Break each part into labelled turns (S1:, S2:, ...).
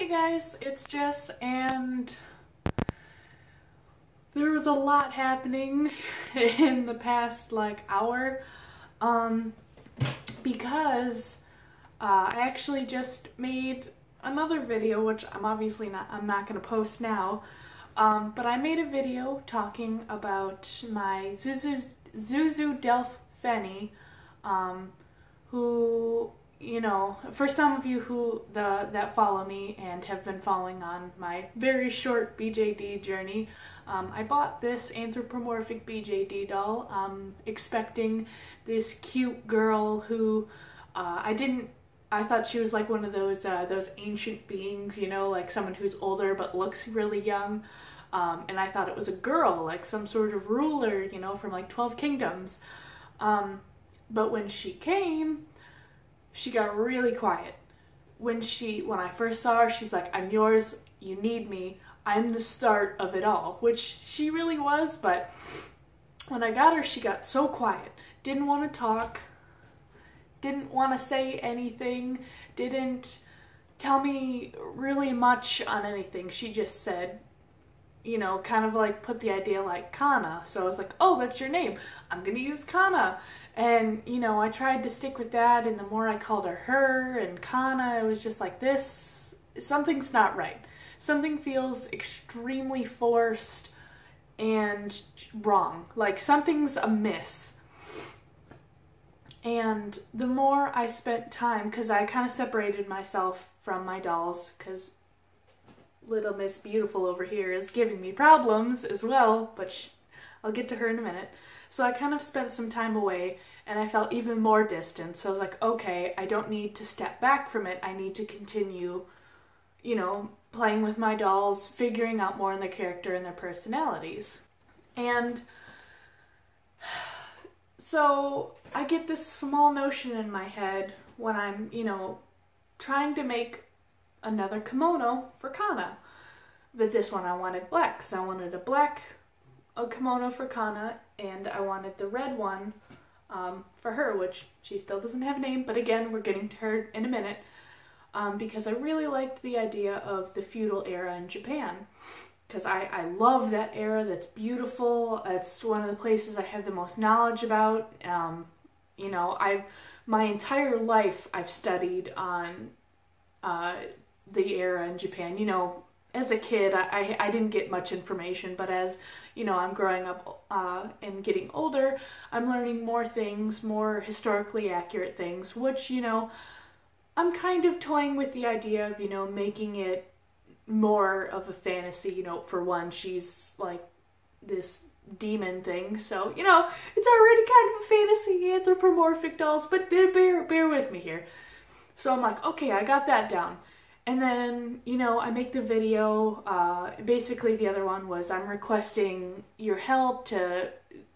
S1: Hey guys, it's Jess, and there was a lot happening in the past hour because I actually just made another video, which I'm not going to post now, but I made a video talking about my Zuzu Delph Fenny, who, you know, for some of you that follow me and have been following on my very short BJD journey, I bought this anthropomorphic BJD doll, expecting this cute girl who I thought she was like one of those ancient beings, you know, like someone who's older but looks really young, and I thought it was a girl, like some sort of ruler, you know, from like 12 Kingdoms, but when she came, she got really quiet. When I first saw her, she's like, "I'm yours, you need me, I'm the start of it all," which she really was, but when I got her, she got so quiet. Didn't want to talk, didn't want to say anything, didn't tell me really much on anything. She just said, you know, kind of like put the idea like Kana. So I was like, oh, that's your name, I'm gonna use Kana. And, you know, I tried to stick with that, and the more I called her and Kana, it was just like, something's not right. Something feels extremely forced and wrong. Like, something's amiss. And the more I spent time, because I kind of separated myself from my dolls, because little Miss Beautiful over here is giving me problems as well, but I'll get to her in a minute. So I kind of spent some time away, and I felt even more distant. So I was like, okay, I don't need to step back from it. I need to continue, you know, playing with my dolls, figuring out more on their character and their personalities. And so I get this small notion in my head when I'm, you know, trying to make another kimono for Kana. But this one I wanted black, because I wanted a kimono for Kana, and I wanted the red one for her, which she still doesn't have a name, but again, we're getting to her in a minute, because I really liked the idea of the feudal era in Japan, because I love that era. That's beautiful. It's one of the places I have the most knowledge about. You know, my entire life I've studied on the era in Japan. You know, as a kid, I didn't get much information, but as, you know, I'm growing up and getting older, I'm learning more things, more historically accurate things, which, you know, I'm kind of toying with the idea of, you know, making it more of a fantasy. You know, for one, she's like this demon thing, so, you know, it's already kind of a fantasy, anthropomorphic dolls, but bear with me here. So I'm like, okay, I got that down. And then, you know, I make the video. Basically, the other one was I'm requesting your help to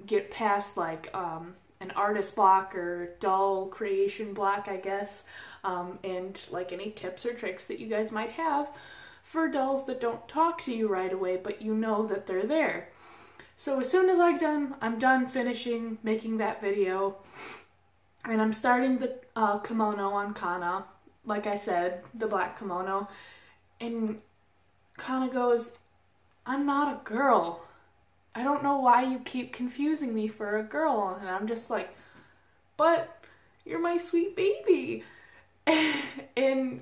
S1: get past, like, an artist block or doll creation block, I guess, and, like, any tips or tricks that you guys might have for dolls that don't talk to you right away, but you know that they're there. So as soon as I'm done finishing making that video, and I'm starting the kimono on Kana, like I said, the black kimono, and Kana goes, "I'm not a girl. I don't know why you keep confusing me for a girl." And I'm just like, "But you're my sweet baby." And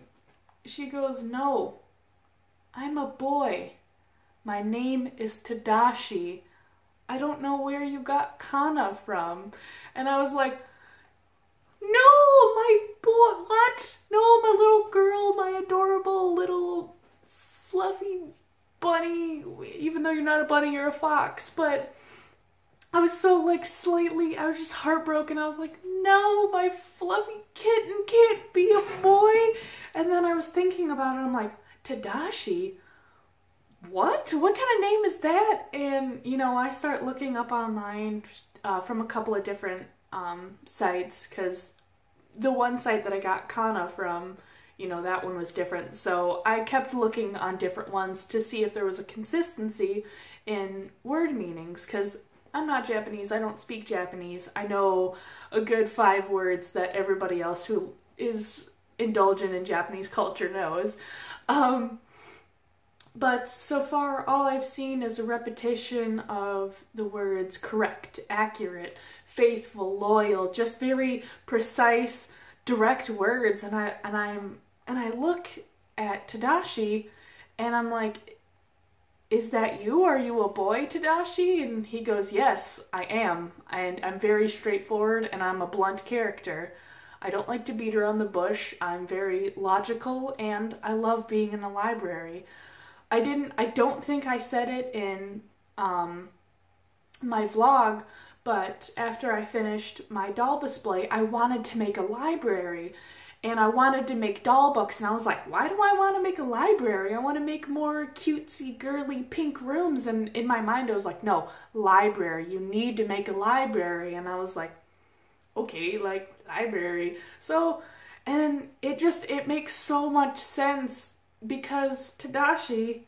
S1: she goes, "No, I'm a boy. My name is Tadashi. I don't know where you got Kana from." And I was like, "No, my boy, what? No, my little girl, my adorable little fluffy bunny, even though you're not a bunny, you're a fox." But I was so, like, I was just heartbroken. I was like, no, my fluffy kitten can't be a boy. And then I was thinking about it, I'm like, Tadashi? What kind of name is that? And, you know, I start looking up online from a couple of different sites, because the one site that I got Kana from, you know, that one was different. So I kept looking on different ones to see if there was a consistency in word meanings, because I'm not Japanese, I don't speak Japanese. I know a good 5 words that everybody else who is indulgent in Japanese culture knows. But so far, all I've seen is a repetition of the words correct, accurate, faithful, loyal, just very precise, direct words. And I look at Tadashi, and I'm like, "Is that you? Are you a boy, Tadashi?" And he goes, "Yes, I am. And I'm very straightforward, and I'm a blunt character. I don't like to beat around the bush. I'm very logical, and I love being in the library." I don't think I said it in my vlog, but after I finished my doll display, I wanted to make a library, and I wanted to make doll books, and I was like, why do I want to make a library? I want to make more cutesy, girly, pink rooms, and in my mind I was like, no, library, you need to make a library, and I was like, okay, like, library. So, and it makes so much sense, because Tadashi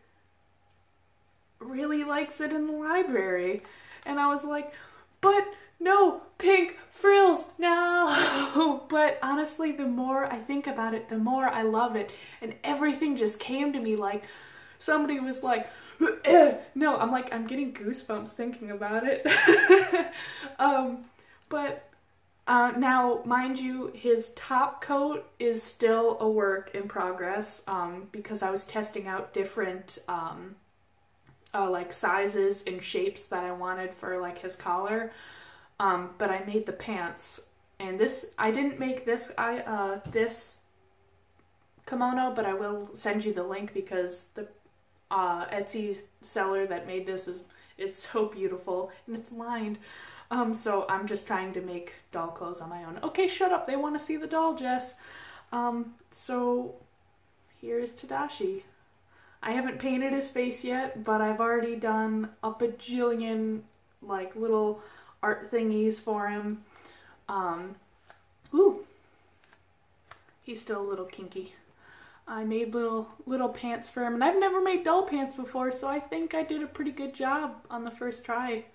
S1: really likes it in the library. And I was like, but no, pink frills, no. But honestly, the more I think about it, the more I love it. And everything just came to me like somebody was like, no, I'm like, I'm getting goosebumps thinking about it. Now, mind you, his top coat is still a work in progress, because I was testing out different, like sizes and shapes that I wanted for like his collar, but I made the pants, and I didn't make this, this kimono, but I will send you the link because the, Etsy seller that made this it's so beautiful, and it's lined. So I'm just trying to make doll clothes on my own. Okay, shut up. They want to see the doll, Jess. So here's Tadashi. I haven't painted his face yet, but I've already done a bajillion, like, little art thingies for him. Ooh. He's still a little kinky. I made little pants for him, and I've never made doll pants before, so I think I did a pretty good job on the first try.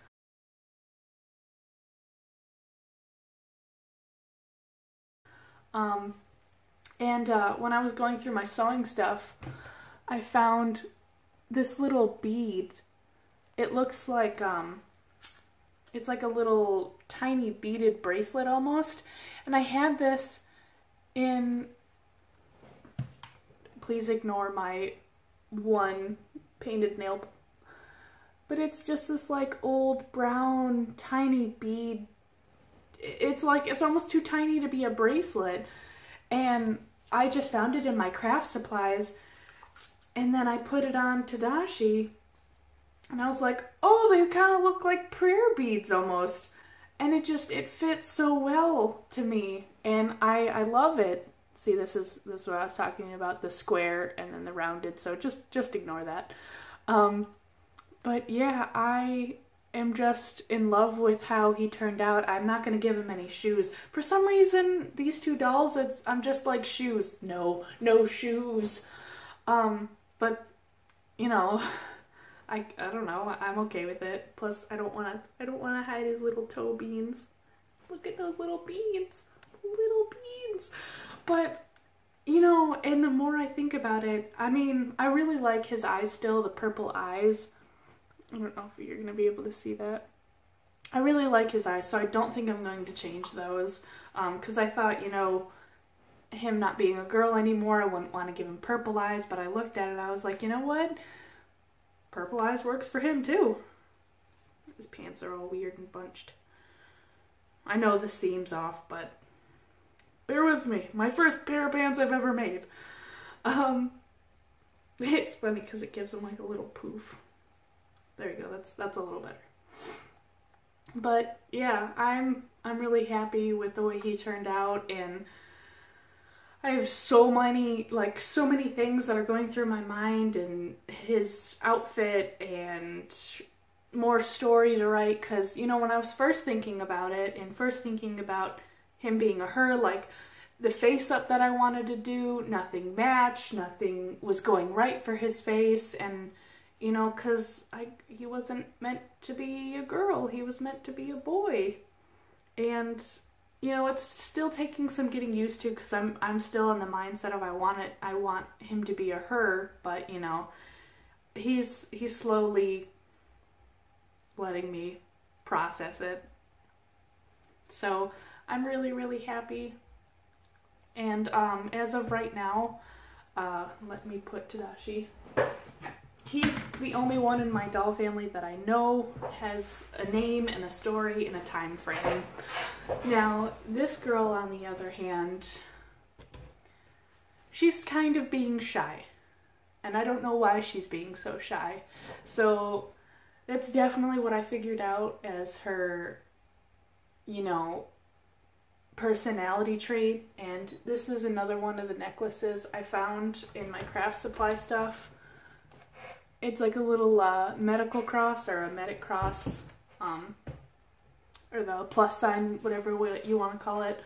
S1: When I was going through my sewing stuff, I found this little bead. It looks like, it's like a little tiny beaded bracelet almost. And I had this in, please ignore my one painted nail, but it's just this like old brown tiny bead. It's like, it's almost too tiny to be a bracelet, and I just found it in my craft supplies, and then I put it on Tadashi, and I was like, oh, they kind of look like prayer beads almost, and it fits so well to me, and I love it. See, this is what I was talking about, the square and then the rounded, so just ignore that. But yeah, I am just in love with how he turned out. I'm not going to give him any shoes. For some reason, these two dolls, I'm just like, shoes. No shoes. But, you know, I don't know. I'm okay with it. Plus, I don't want to hide his little toe beans. Look at those little beans. Little beans. But, you know, and the more I think about it, I mean, I really like his eyes still, the purple eyes. I don't know if you're going to be able to see that. I really like his eyes, so I don't think I'm going to change those. Because I thought, you know, him not being a girl anymore, I wouldn't want to give him purple eyes, but I looked at it, I was like, you know what? Purple eyes works for him, too. His pants are all weird and bunched. I know the seam's off, but bear with me. My first pair of pants I've ever made. It's funny because it gives him like a little poof. There you go, that's a little better. But yeah, I'm really happy with the way he turned out, and I have so many things that are going through my mind, and his outfit, and more story to write, because, you know, when I was first thinking about it, and first thinking about him being a her, like, the face-up that I wanted to do, nothing matched, nothing was going right for his face, and, you know, because he wasn't meant to be a girl, he was meant to be a boy. And you know, it's still taking some getting used to, because I'm still in the mindset of I want him to be a her, but you know, he's slowly letting me process it. So I'm really, really happy. And as of right now, let me put Tadashi. He's the only one in my doll family that I know has a name and a story and a time frame. Now, this girl, on the other hand, she's kind of being shy. And I don't know why she's being so shy. So that's definitely what I figured out as her, you know, personality trait. And this is another one of the necklaces I found in my craft supply stuff. It's like a little medical cross, or a medic cross, or the plus sign, whatever you want to call it.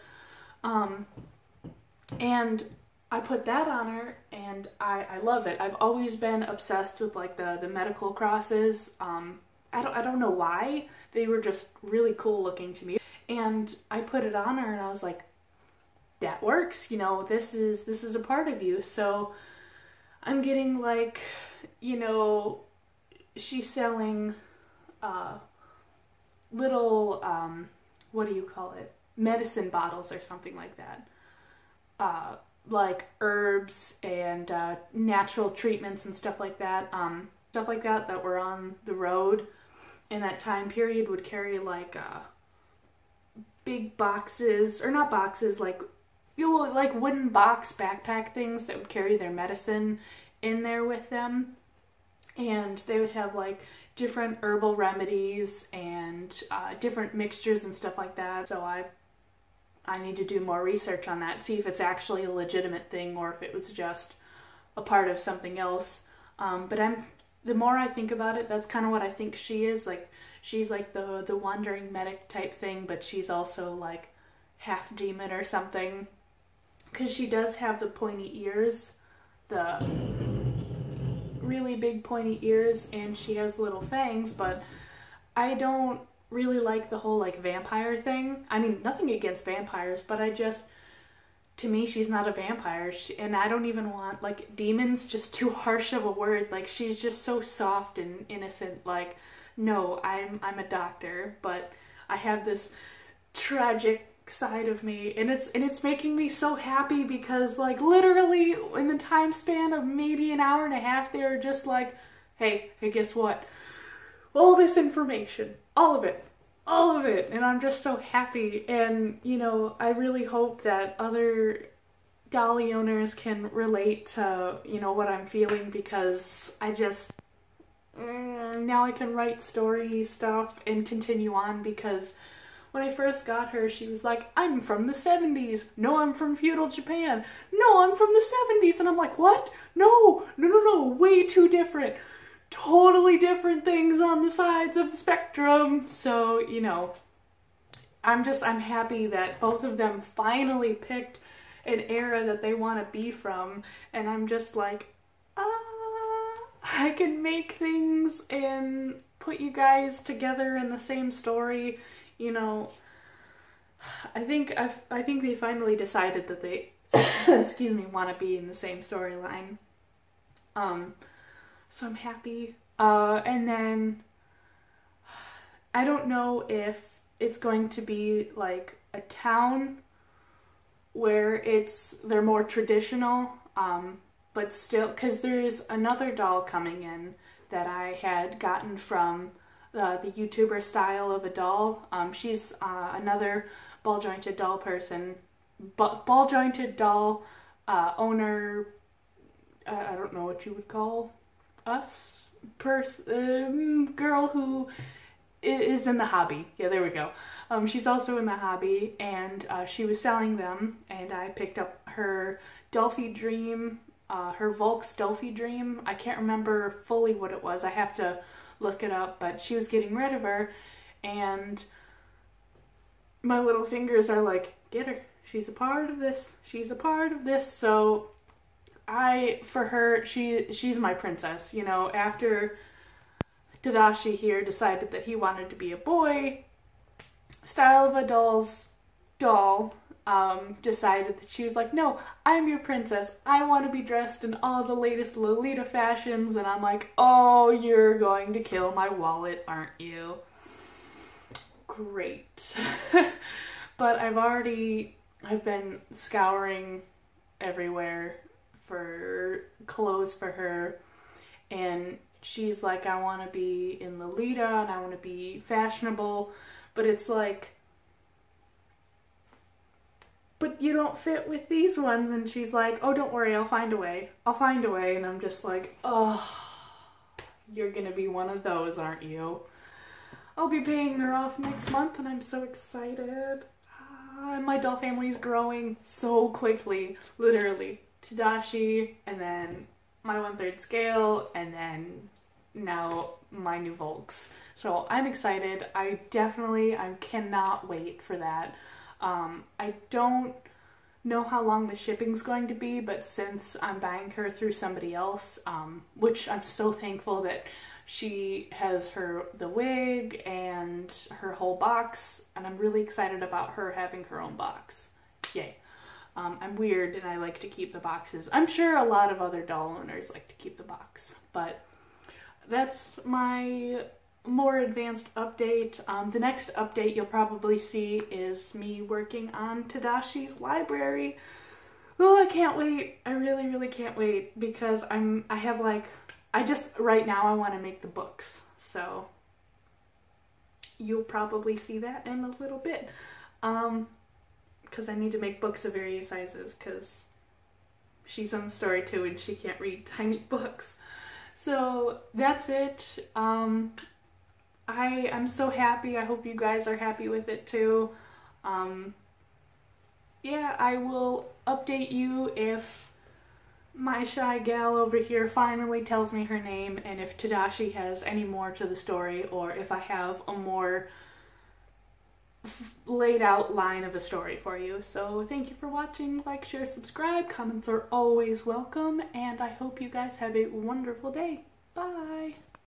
S1: And I put that on her, and I love it. I've always been obsessed with like the medical crosses. I don't know why. They were just really cool looking to me. And I put it on her, and I was like, that works, you know, this is a part of you. So I'm getting like, you know, she's selling little, what do you call it? Medicine bottles or something like that. Like herbs and natural treatments and stuff like that. Stuff like that were on the road in that time period would carry like big boxes, or not boxes, like, you know, like wooden box backpack things that would carry their medicine in there with them. And they would have like different herbal remedies and different mixtures and stuff like that. So I need to do more research on that, see if it's actually a legitimate thing or if it was just a part of something else. But the more I think about it, that's kind of what I think she is. Like, she's like the wandering medic type thing, but she's also like half demon or something. Because she does have the pointy ears, the really big pointy ears, and she has little fangs, but I don't really like the whole like vampire thing. I mean, nothing against vampires, but to me, she's not a vampire. And I don't even want, like, demons, just too harsh of a word. Like, she's just so soft and innocent. Like, no, I'm a doctor, but I have this tragic side of me, and it's making me so happy, because like literally in the time span of maybe an hour and a half, they were just like, hey, guess what? All this information, all of it. And I'm just so happy. And, you know, I really hope that other dolly owners can relate to, you know, what I'm feeling, because I just, now I can write story stuff and continue on, because when I first got her, she was like, I'm from the 70s. No, I'm from feudal Japan. No, I'm from the 70s. And I'm like, what? No, way too different. Totally different things on the sides of the spectrum. So, you know, I'm happy that both of them finally picked an era that they want to be from. And I'm just like, I can make things and put you guys together in the same story. You know, I think they finally decided that they, excuse me, want to be in the same storyline. So I'm happy. And then I don't know if it's going to be like a town where they're more traditional, but still, because there's another doll coming in that I had gotten from the YouTuber Style of a Doll. She's another ball-jointed doll person, ball-jointed doll owner, I don't know what you would call us, girl who is in the hobby. Yeah, there we go. She's also in the hobby, and she was selling them, and I picked up her Dolphy Dream, her Volks Dolphy Dream. I can't remember fully what it was. I have to look it up, but she was getting rid of her, and my little fingers are like, get her. She's a part of this. She's a part of this. So for her, she's my princess. You know, after Tadashi here decided that he wanted to be a boy, Style of a Dolls doll decided that she was like, no, I'm your princess. I want to be dressed in all the latest Lolita fashions. And I'm like, oh, you're going to kill my wallet, aren't you? Great. But I've been scouring everywhere for clothes for her, and she's like, I want to be in Lolita and I want to be fashionable, but it's like, but you don't fit with these ones. And she's like, oh, don't worry, I'll find a way. I'll find a way. And I'm just like, oh, you're gonna be one of those, aren't you? I'll be paying her off next month and I'm so excited. And my doll family is growing so quickly, literally. Tadashi, and then my 1/3 scale, and then now my new Volks. So I'm excited. I cannot wait for that. I don't know how long the shipping's going to be, but since I'm buying her through somebody else, which I'm so thankful that she has the wig and her whole box, and I'm really excited about her having her own box. Yay. I'm weird and I like to keep the boxes. I'm sure a lot of other doll owners like to keep the box, but that's my more advanced update. The next update you'll probably see is me working on Tadashi's library. Oh, I can't wait. I really, really can't wait, because right now I want to make the books. So you'll probably see that in a little bit. Because I need to make books of various sizes, because she's on the story too and she can't read tiny books. So that's it. I'm so happy. I hope you guys are happy with it too. Yeah, I will update you if my shy gal over here finally tells me her name, and if Tadashi has any more to the story, or if I have a more laid out line of a story for you. So thank you for watching. Like, share, subscribe. Comments are always welcome, and I hope you guys have a wonderful day. Bye!